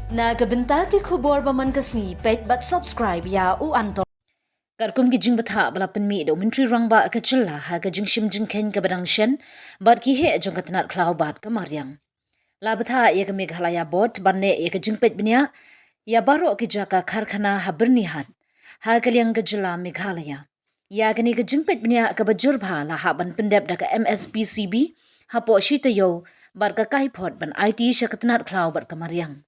Nagabenta ki khubor baman kasni pet but subscribe ya u anto. Karkum ki jing batha bala penmi do mentri rangba ka chilla ha ka jing shim jing ken ka badang shen bat ki he jong katnat klau bat ka maryang. La batha ye ka meghalaya bot banne ye ka jing pet bnya ya baro ki jaka karkhana ha berni hat ha ka liang ka jilla meghalaya. Ya ka ni ka jing pet bnya ka bajur bha la ha ban pendep da ka MSPCB ha po shita yo bar ka kai pot ban IT shakatnat klau bat ka maryang.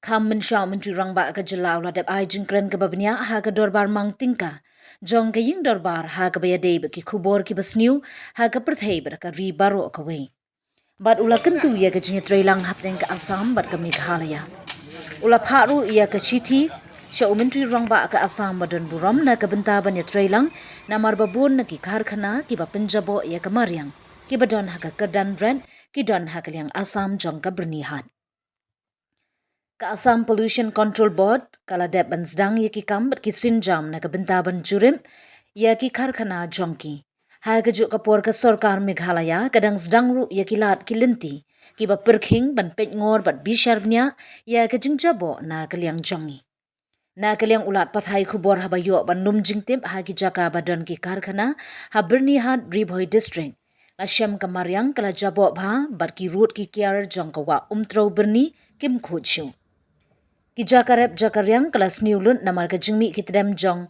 Kam mensyau menteri rangba ke jelau ladap ai jengkren ke babnya ha ke dorbar mang tingka. Jong ke ying dorbar ha ke bayade ki kubor ki basniu ha ke perthei ber ke ri baro ke wei. Bad ula kentu ya ke jenyet reilang hapneng ke Assam bad ke Meghalaya. Ula pharu ya ke Chithi sya menteri rangba ke Assam badan buram na ke benta ban ya reilang na marbabun na ki karkhana ki ba penjabo ya ke Maryang. Ki badon ha ke kedan rent ki don ha ke liang Assam jong ke bernihat. Ka Assam Pollution Control Board kala dep ban sedang ye ki kam ki sinjam na ka benta ban jurim ye ki karkhana jongki ha ka juk kapor ka sarkar Meghalaya kadang sedang ru ye ki lat ki linti ki ba perkhing ban pet ngor bat bisharnya ye ka jingjabo na ka liang jongi na ka liang ulat pathai khubor habayo ban num jingtip ha ki jaka badon ki karkhana ha bernihat ribhoi district Asyam kamaryang kala jabo bha bat ki root ki kiar jongkawa umtro berni kim khochu ki jakarep jakaryang kelas niulun namar ke jingmi ki tedem jong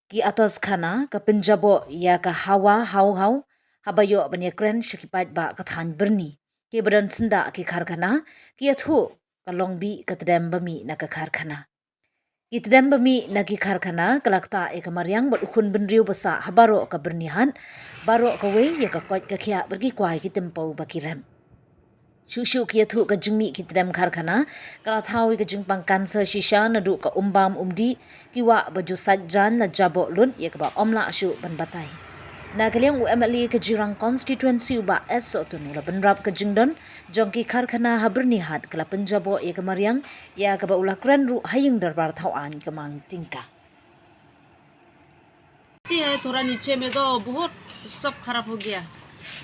ki atas khana ka penjabo ya ka hawa hau habayo banya kren shikipat ba kathan berni ki badan senda ki karkhana ki athu ka longbi ka tedem bami na ka karkhana ki tedem bami na ki karkhana kalakta e kamaryang bat ukhun benriu basa habaro ka bernihan baro ka we ya ka kot ka khya berki kwai ki tempo bakirem Shushu kia thu ka jingmi ki tedam karkhana kala thawi ka jingpang kanser shisha na du ka umbam umdi kiwa baju sajjan na jabo lun ye ka ba omla ashu ban batai na kaliang UMLE ka jirang constituency ba eso tunu la benrap ka jingdon jongki karkhana haberni hat kala penjabo ye ka maryang ya ka ba ulakran ru haying darbar thawan ka mang tingka है थोड़ा नीचे में तो बहुत सब खराब हो गया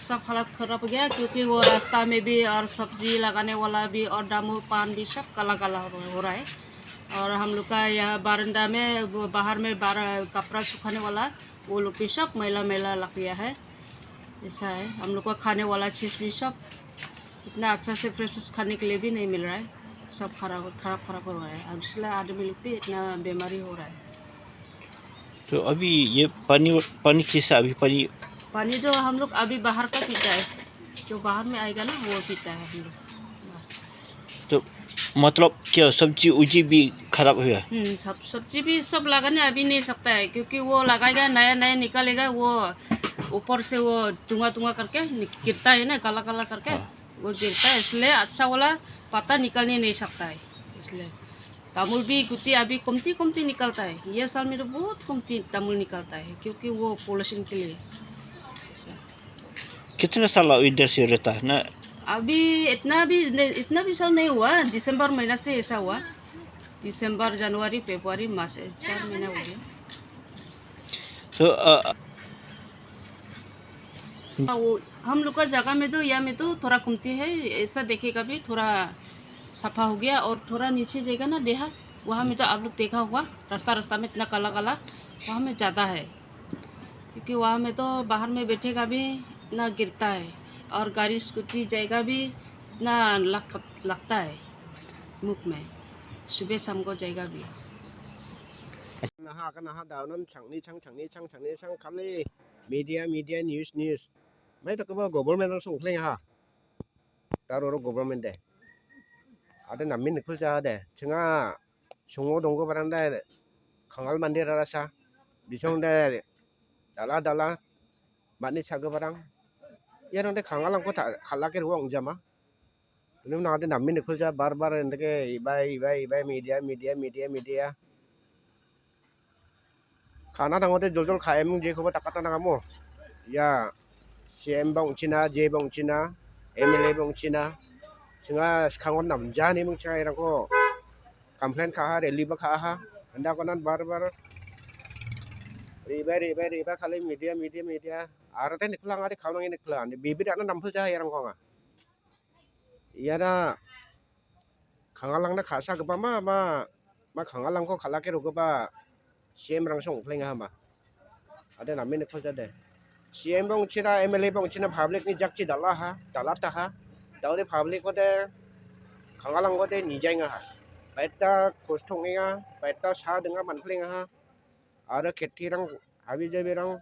सब हालत खराब हो गया क्योंकि वो रास्ता में भी और सब्जी लगाने वाला भी और दामू पान भी सब काला काला हो रहा है और हम लोग का यहाँ बारंदा में वो बाहर में कपड़ा सुखाने वाला वो लोग भी सब मैला मैला लग गया है ऐसा है हम लोग का खाने वाला चीज़ भी सब इतना अच्छा से फ्रेश खाने के लिए भी नहीं मिल रहा है सब खराब खराब हो रहा है अब इसलिए आदमी लोग भी इतना बीमारी हो रहा है तो अभी ये पानी कैसा अभी पानी तो हम लोग अभी बाहर का पीता है जो बाहर में आएगा ना वो पीता है हम लोग तो मतलब क्या सब्जी उजी भी खराब हुआ सब सब्जी भी सब लगाने अभी नहीं सकता है क्योंकि वो लगाएगा नया नया निकलेगा वो ऊपर से वो धुआं करके गिरता है ना काला काला करके वो गिरता है इसलिए अच्छा वाला पत्ता निकलने नहीं सकता है इसलिए तामुल भी गुत्ती अभी कमती निकलता है ये साल में तो बहुत कमती तामुल निकलता है क्योंकि वो पोल्यूशन के लिए कितना साल इधर से रहता है ना अभी इतना भी साल नहीं हुआ दिसंबर महीना से ऐसा हुआ दिसंबर जनवरी फरवरी मार्च 4 महीना हो गया तो वो हम लोग का जगह में तो या में तो थोड़ा कमती है ऐसा देखेगा भी थोड़ा सफा हो गया और थोड़ा नीचे जाएगा ना देहा वहाँ में तो आप लोग देखा हुआ रास्ता में इतना काला काला वहाँ में ज़्यादा है क्योंकि वहाँ में तो बाहर में बैठेगा भी इतना गिरता है और गाड़ी स्कूटी जाएगा भी इतना लगता है मुख में सुबह शाम को जाएगा भी nah daun chang ni chang kali media news mấy đó cái government nó sung lên ha taro government deh ada namin nikul ja deh chenga sungo donggo baranda deh kangal mandir rasa bisong deh dala mani chaga barang ya nonde kangal angko tak khalake ruang jama ini na ada namin nikul ja bar endeke ibai media खाना थांगोते जल खाए मुंग जे खबर takata na kamu ya CM bang Cina J bang Cina MLA bang Cina chinga kangon nam jani mung chai rako complain kha ha rally ba kha ha anda konan bar riba khali media arate nikla ngade khawang nikla ande bibi ana nam phul ja yang konga yana खांगालांना खासा गोबा मा खांगालांखौ खालाके रोगोबा CM rang song plenga hama ada namin ne khoja de CM bong chira MLA bong china public ni jakchi dalata ha daure public ko de khangalang ko de nijainga ha baita kostonga baita sa denga manplenga ha ara kheti rang habi je rang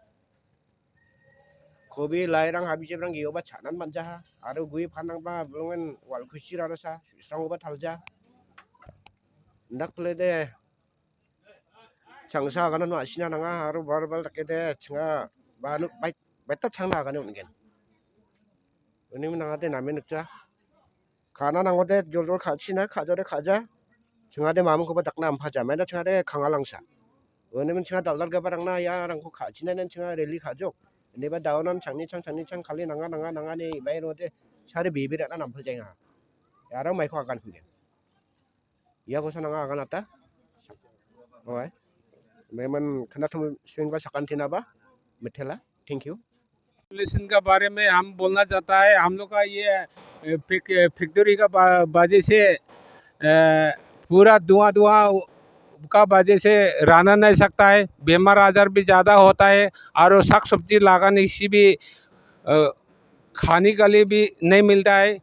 kobi lai rang habi je rang yoba chanan manja ha ara gui phanang ba blongen wal khusira rasa strong ba thalja nakle de changsa gana no asina nanga aru barbal takede changa banu baita changna gana ungen uni nanga de namen nukja khana nango de jol khachina khajore khaja changa de mamu ko ba takna amphaja mena changa de khangalangsa uni min changa dalar ga barangna ya rang ko khachina nen changa reli khajok ne ba daonan changni chang khali nanga ne bai ro de sare bibira na nampal jenga ya rang mai kho akan ungen ya ko sananga akan ata oi Memon खना थम swing बा सकान थिना बा मिठेला thank you pollution के बारे में हम बोलना चाहता है हम लोग का ये फैक्ट्री का बाजे से पूरा धुआं का वजह से रहना नहीं सकता है, बीमार आजार भी ज़्यादा होता है और साग सब्जी लगाने से भी खाने के लिए भी नहीं मिलता है,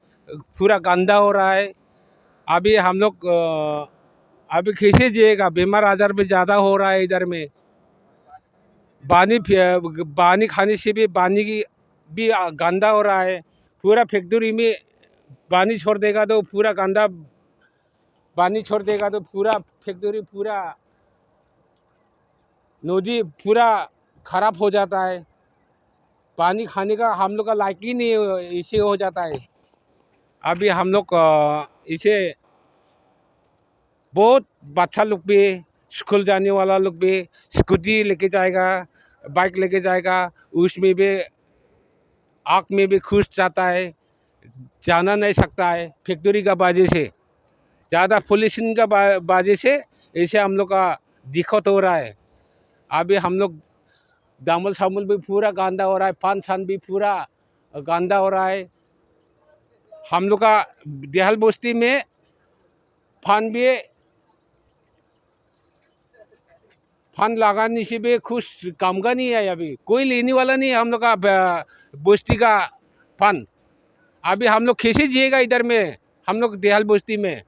पूरा गंदा हो रहा है। अभी हम लोग अभी कैसे जिएगा, बीमार आजार भी ज़्यादा हो रहा है इधर में। पानी खाने से भी पानी की भी गंदा हो रहा है। पूरा फैक्ट्री में पानी छोड़ देगा तो पूरा गंदा पानी छोड़ देगा तो पूरा फैक्ट्री पूरा नदी पूरा खराब हो जाता है। पानी खाने का हम लोग का लायक ही नहीं इसे हो जाता है। अभी हम लोग इसे बहुत बच्चा लोग भी स्कूल जाने वाला लोग भी स्कूटी लेके जाएगा, बाइक लेके जाएगा, उसमें भी आँख में भी घुस जाता है, जाना नहीं सकता है। फैक्ट्री का वजह से ज़्यादा पोल्यूशन का वजह से ऐसे हम लोग का दिक्कत हो रहा है। अभी हम लोग दामल सामल भी पूरा गंदा हो रहा है, पान सान भी पूरा गंदा हो रहा है। हम लोग का देहाल बस्ती में फन लगाने से भी खुश काम का नहीं है। अभी कोई लेने वाला नहीं है हम लोग का बस्ती का फन। अभी हम लोग कैसे जिएगा इधर में, हम लोग देहाल बस्ती में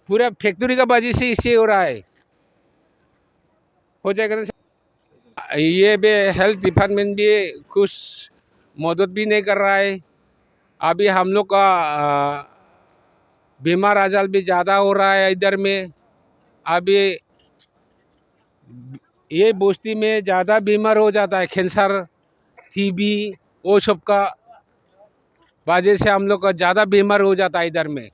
पूरा फैक्ट्री का वजह से इससे हो रहा है। हो जाएगा ना। ये भी हेल्थ डिपार्टमेंट भी कुछ मदद भी नहीं कर रहा है। अभी हम लोग का बीमार आजार भी ज़्यादा हो रहा है इधर में। अभी ये बस्ती में ज़्यादा बीमार हो जाता है, कैंसर, टीबी, वो सब का वजह से हम लोग का ज़्यादा बीमार हो जाता है इधर में।